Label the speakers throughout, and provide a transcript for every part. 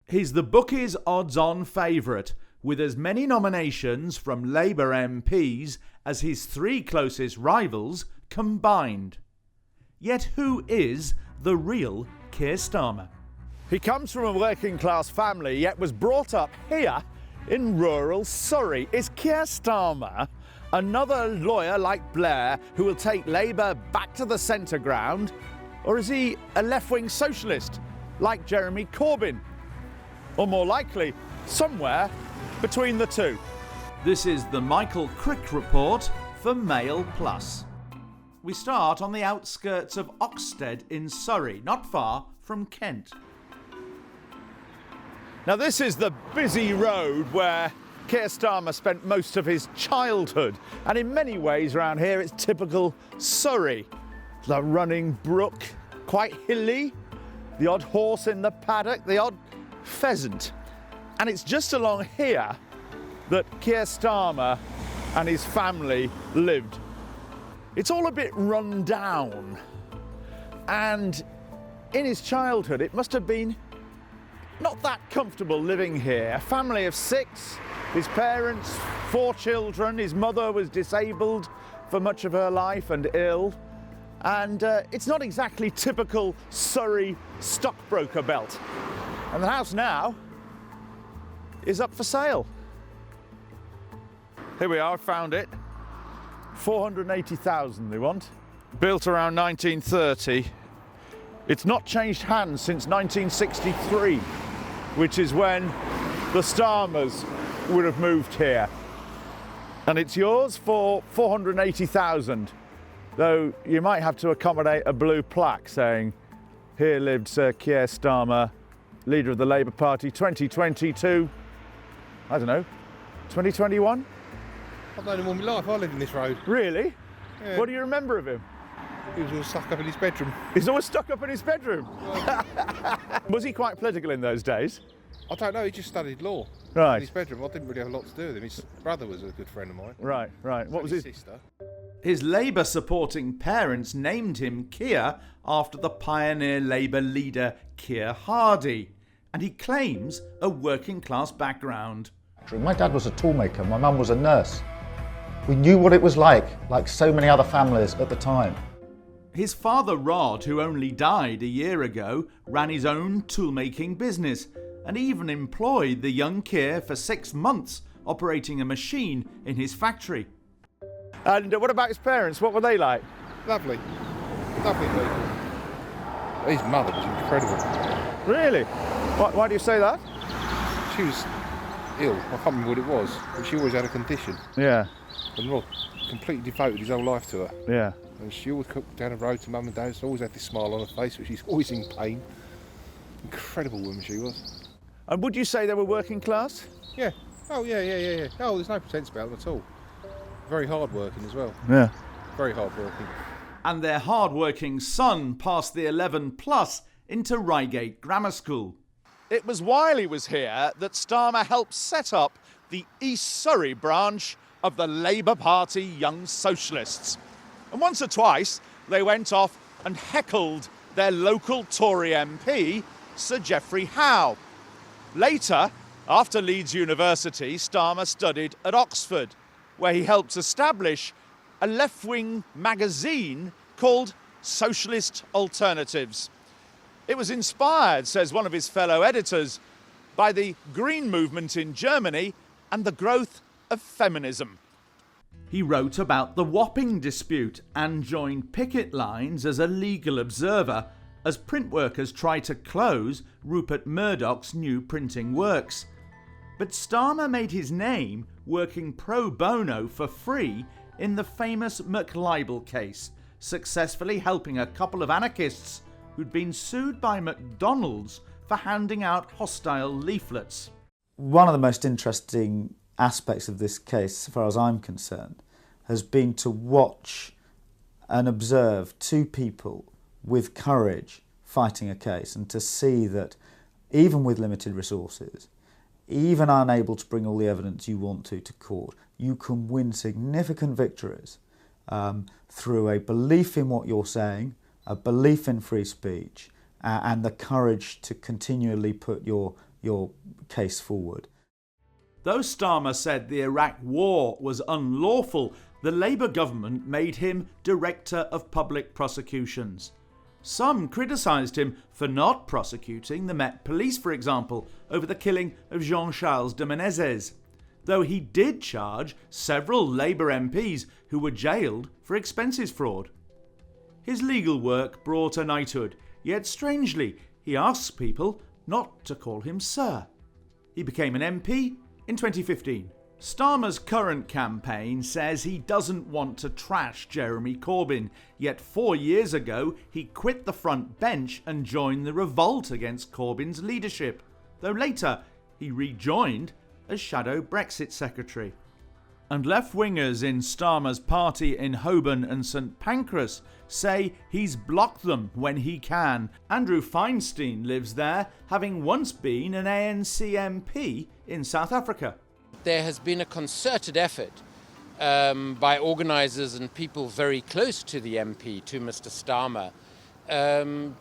Speaker 1: He's the bookies' odds-on favourite, with as many nominations from Labour MPs as his three closest rivals combined. Yet who is the real Keir Starmer? He comes from a working-class family, yet was brought up here in rural Surrey. Is Keir Starmer another lawyer like Blair who will take Labour back to the centre ground? Or is he a left-wing socialist like Jeremy Corbyn? Or more likely, somewhere between the two. This is the Michael Crick Report for Mail Plus. We start on the outskirts of Oxted in Surrey, not far from Kent. Now this is the busy road where Keir Starmer spent most of his childhood, and in many ways around here it's typical Surrey. The running brook, quite hilly, the odd horse in the paddock, the odd pheasant. And it's just along here that Keir Starmer and his family lived. It's all a bit run down, and in his childhood it must have been not that comfortable living here. A family of 6, his parents, 4 children, his mother was disabled for much of her life and ill, and it's not exactly typical Surrey stockbroker belt. And the house now is up for sale. Here we are, I found it. 480,000 they want. Built around 1930. It's not changed hands since 1963, which is when the Starmers would have moved here. And it's yours for 480,000, though you might have to accommodate a blue plaque saying, "Here lived Sir Keir Starmer, leader of the Labour Party, 2022, I don't know, 2021?
Speaker 2: I've known him all my life. I lived in this road.
Speaker 1: Really?
Speaker 2: Yeah.
Speaker 1: What do you remember of him?
Speaker 2: He was all stuck up in his bedroom.
Speaker 1: He's always stuck up in his bedroom. Was he quite political in those days?
Speaker 2: I don't know, he just studied law.
Speaker 1: Right.
Speaker 2: In his bedroom. I didn't really have a lot to do with him. His brother was a good friend of mine.
Speaker 1: Right. What was his
Speaker 2: sister?
Speaker 1: His Labour-supporting parents named him Keir after the pioneer Labour leader Keir Hardie, and he claims a working-class background.
Speaker 3: My dad was a toolmaker, my mum was a nurse. We knew what it was like so many other families at the time.
Speaker 1: His father Rod, who only died a year ago, ran his own toolmaking business and even employed the young Keir for 6 months operating a machine in his factory. And what about his parents? What were they like?
Speaker 2: Lovely. Lovely people. His mother was incredible.
Speaker 1: Really? Why do you say that?
Speaker 2: She was ill. I can't remember what it was, but she always had a condition.
Speaker 1: Yeah.
Speaker 2: And Rod completely devoted his whole life to her.
Speaker 1: Yeah.
Speaker 2: And she always cooked down the road to mum and dad's, always had this smile on her face, but she's always in pain. Incredible woman she was.
Speaker 1: And would you say they were working class?
Speaker 2: Yeah. Oh, yeah. Oh, there's no pretence about them at all. Very hard working as well.
Speaker 1: Yeah.
Speaker 2: Very hard working.
Speaker 1: And their hard-working son passed the 11 plus into Reigate Grammar School. It was while he was here that Starmer helped set up the East Surrey branch of the Labour Party Young Socialists. And once or twice they went off and heckled their local Tory MP, Sir Geoffrey Howe. Later, after Leeds University, Starmer studied at Oxford, where he helped establish a left-wing magazine called Socialist Alternatives. It was inspired, says one of his fellow editors, by the Green movement in Germany and the growth of feminism. He wrote about the Wapping dispute and joined picket lines as a legal observer as print workers tried to close Rupert Murdoch's new printing works. But Starmer made his name working pro bono for free in the famous McLibel case, successfully helping a couple of anarchists who'd been sued by McDonald's for handing out hostile leaflets.
Speaker 3: One of the most interesting aspects of this case, as far as I'm concerned, has been to watch and observe two people with courage fighting a case, and to see that even with limited resources, even unable to bring all the evidence you want to court, you can win significant victories through a belief in what you're saying, a belief in free speech, and the courage to continually put your your case forward.
Speaker 1: Though Starmer said the Iraq war was unlawful, the Labour government made him Director of Public Prosecutions. Some criticised him for not prosecuting the Met Police, for example, over the killing of Jean-Charles de Menezes, though he did charge several Labour MPs who were jailed for expenses fraud. His legal work brought a knighthood, yet strangely, he asks people not to call him Sir. He became an MP in 2015. Starmer's current campaign says he doesn't want to trash Jeremy Corbyn, yet 4 years ago he quit the front bench and joined the revolt against Corbyn's leadership, though later he rejoined as shadow Brexit secretary. And left-wingers in Starmer's party in Holborn and St Pancras say he's blocked them when he can. Andrew Feinstein lives there, having once been an ANC MP in South Africa.
Speaker 4: There has been a concerted effort by organisers and people very close to the MP, to Mr Starmer,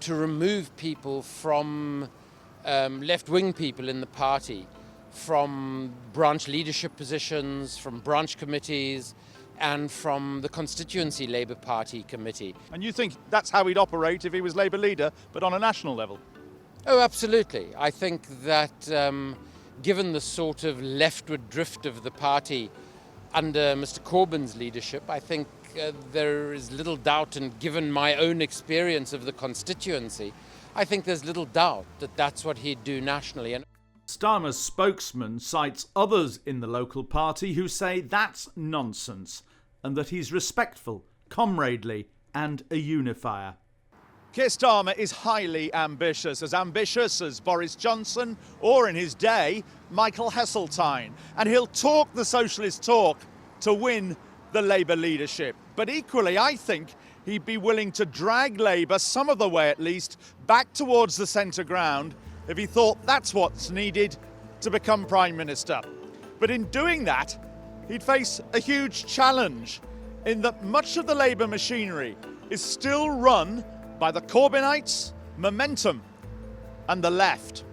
Speaker 4: to remove people from left-wing people in the party, from branch leadership positions, from branch committees, and from the constituency Labour Party committee.
Speaker 1: And you think that's how he'd operate if he was Labour leader, but on a national level?
Speaker 4: Oh, absolutely. I think that given the sort of leftward drift of the party under Mr Corbyn's leadership, I think there is little doubt, and given my own experience of the constituency, I think there's little doubt that that's what he'd do nationally. And
Speaker 1: Starmer's spokesman cites others in the local party who say that's nonsense and that he's respectful, comradely and a unifier. Keir Starmer is highly ambitious as Boris Johnson or, in his day, Michael Heseltine. And he'll talk the socialist talk to win the Labour leadership. But equally, I think he'd be willing to drag Labour, some of the way at least, back towards the centre ground if he thought that's what's needed to become Prime Minister. But in doing that, he'd face a huge challenge in that much of the Labour machinery is still run by the Corbynites, Momentum and the left.